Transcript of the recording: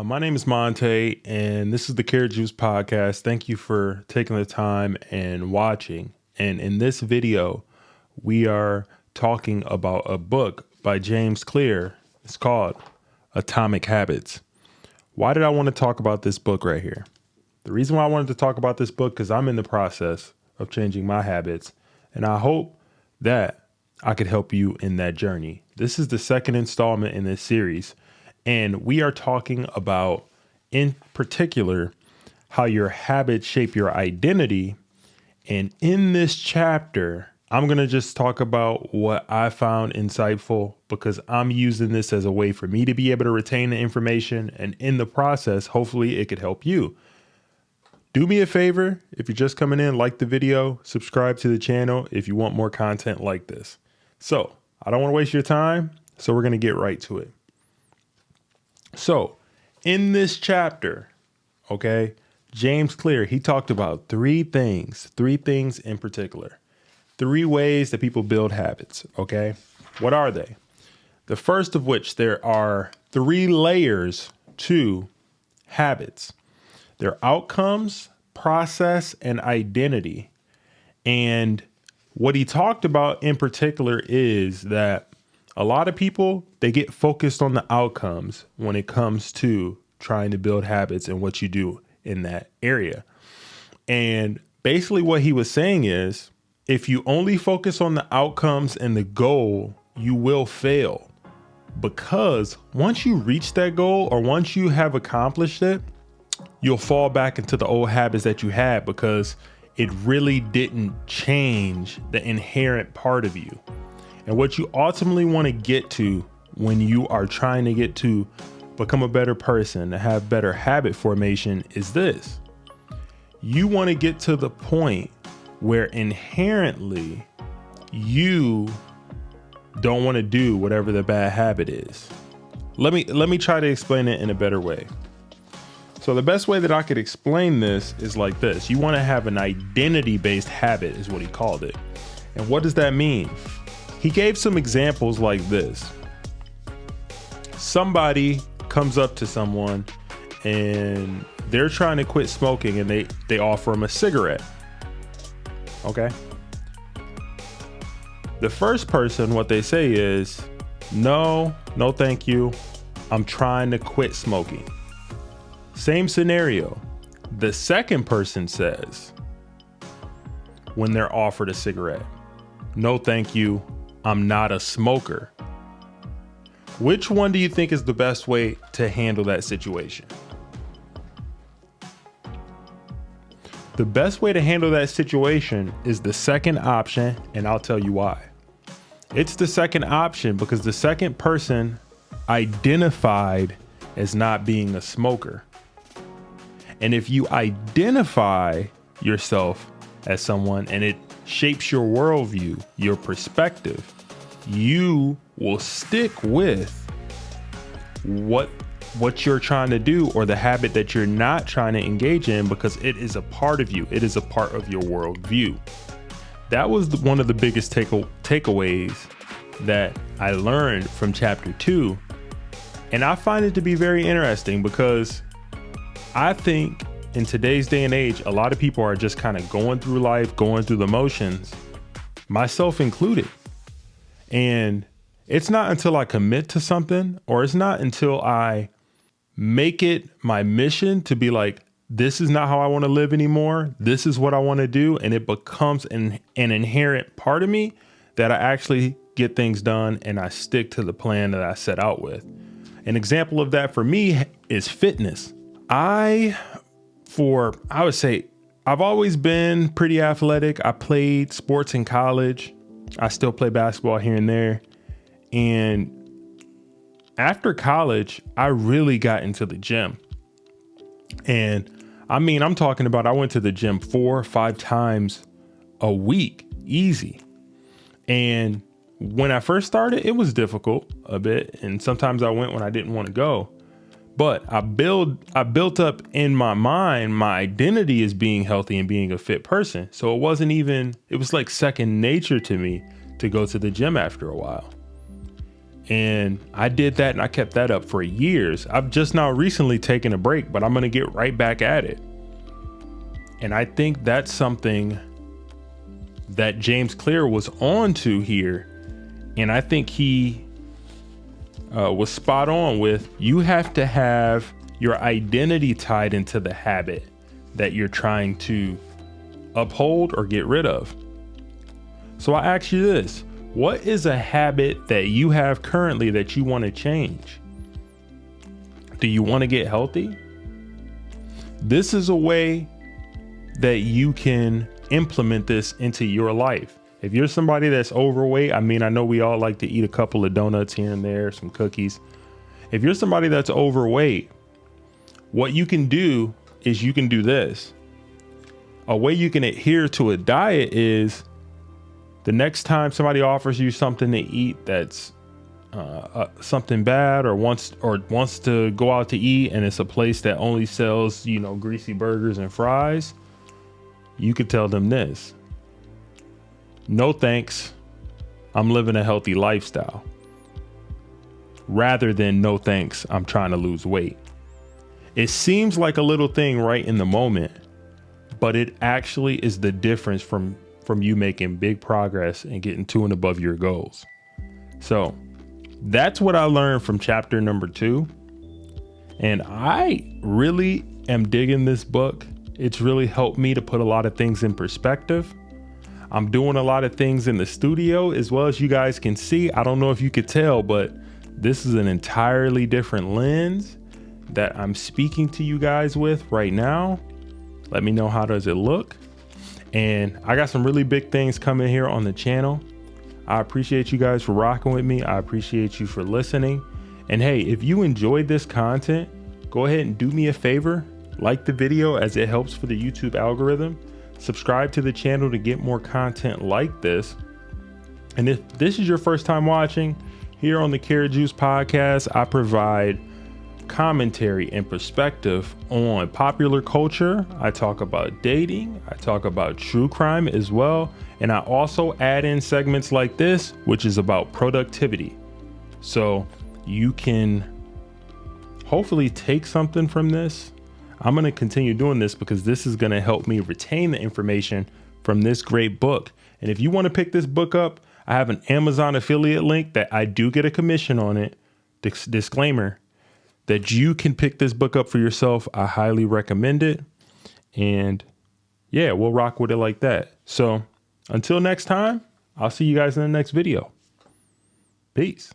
My name is Monte, and this is the Karat podcast. Thank you for taking the time and watching. And in this video, we are talking about a book by James Clear. It's called Atomic Habits. Why did I want to talk about this book right here? The reason why I wanted to talk about this book because I'm in the process of changing my habits, and I hope that I could help you in that journey. This is the second installment in this series. And we are talking about, in particular, how your habits shape your identity. And in this chapter, I'm going to just talk about what I found insightful because I'm using this as a way for me to be able to retain the information. And in the process, hopefully it could help you. Do me a favor. If you're just coming in, like the video, subscribe to the channel if you want more content like this. So I don't want to waste your time. So we're going to get right to it. So in this chapter, okay, James Clear, he talked about three things in particular, 3 ways that people build habits. Okay. What are they? The first of which there are 3 layers to habits. They're outcomes, process, and identity. And what he talked about in particular is that a lot of people, they get focused on the outcomes when it comes to trying to build habits and what you do in that area. And basically what he was saying is, if you only focus on the outcomes and the goal, you will fail. Because once you reach that goal or once you have accomplished it, you'll fall back into the old habits that you had because it really didn't change the inherent part of you. And what you ultimately want to get to when you are trying to get to become a better person, to have better habit formation is this. You want to get to the point where inherently you don't want to do whatever the bad habit is. Let me try to explain it in a better way. So the best way that I could explain this is like this. You want to have an identity-based habit is what he called it. And what does that mean? He gave some examples like this. Somebody comes up to someone and they're trying to quit smoking and they offer them a cigarette. Okay. The first person, what they say is, no, thank you. I'm trying to quit smoking. Same scenario. The second person says, when they're offered a cigarette, no, thank you. I'm not a smoker. Which one do you think is the best way to handle that situation? The best way to handle that situation is the second option, and I'll tell you why. It's the second option because the second person identified as not being a smoker. And if you identify yourself as someone and it shapes your worldview, your perspective, you will stick with what you're trying to do or the habit that you're not trying to engage in because it is a part of you. It is a part of your worldview. That was one of the biggest takeaways that I learned from chapter 2. And I find it to be very interesting because I think in today's day and age, a lot of people are just kind of going through life, going through the motions, myself included. And it's not until I commit to something or it's not until I make it my mission to be like, this is not how I want to live anymore. This is what I want to do. And it becomes an inherent part of me that I actually get things done and I stick to the plan that I set out with. An example of that for me is fitness. I would say I've always been pretty athletic. I played sports in college. I still play basketball here and there. And after college, I really got into the gym. And I mean, I'm talking about I went to the gym 4 or 5 times a week, easy. And when I first started, it was difficult a bit. And sometimes I went when I didn't want to go. But I built up in my mind, my identity as being healthy and being a fit person. So it was like second nature to me to go to the gym after a while. And I did that and I kept that up for years. I've just now recently taken a break, but I'm going to get right back at it. And I think that's something that James Clear was on to here. And I think he was spot on with, you have to have your identity tied into the habit that you're trying to uphold or get rid of. So I ask you this, what is a habit that you have currently that you want to change? Do you want to get healthy? This is a way that you can implement this into your life. If you're somebody that's overweight, I mean, I know we all like to eat a couple of donuts here and there, some cookies. If you're somebody that's overweight, what you can do is you can do this. A way you can adhere to a diet is the next time somebody offers you something to eat that's something bad, or wants to go out to eat, and it's a place that only sells, greasy burgers and fries, you could tell them this: no thanks, I'm living a healthy lifestyle. Rather than no thanks, I'm trying to lose weight. It seems like a little thing right in the moment, but it actually is the difference from you making big progress and getting to and above your goals. So that's what I learned from chapter number 2. And I really am digging this book. It's really helped me to put a lot of things in perspective. I'm doing a lot of things in the studio, as well as you guys can see. I don't know if you could tell, but this is an entirely different lens that I'm speaking to you guys with right now. Let me know, how does it look? And I got some really big things coming here on the channel. I appreciate you guys for rocking with me. I appreciate you for listening. And hey, if you enjoyed this content, go ahead and do me a favor. Like the video, as it helps for the YouTube algorithm. Subscribe to the channel to get more content like this. And if this is your first time watching, here on the Karat Juice podcast, I provide commentary and perspective on popular culture. I talk about dating. I talk about true crime as well. And I also add in segments like this, which is about productivity. So you can hopefully take something from this. I'm going to continue doing this because this is going to help me retain the information from this great book. And if you want to pick this book up, I have an Amazon affiliate link that I do get a commission on it. Disclaimer, that you can pick this book up for yourself. I highly recommend it. And yeah, we'll rock with it like that. So until next time, I'll see you guys in the next video. Peace.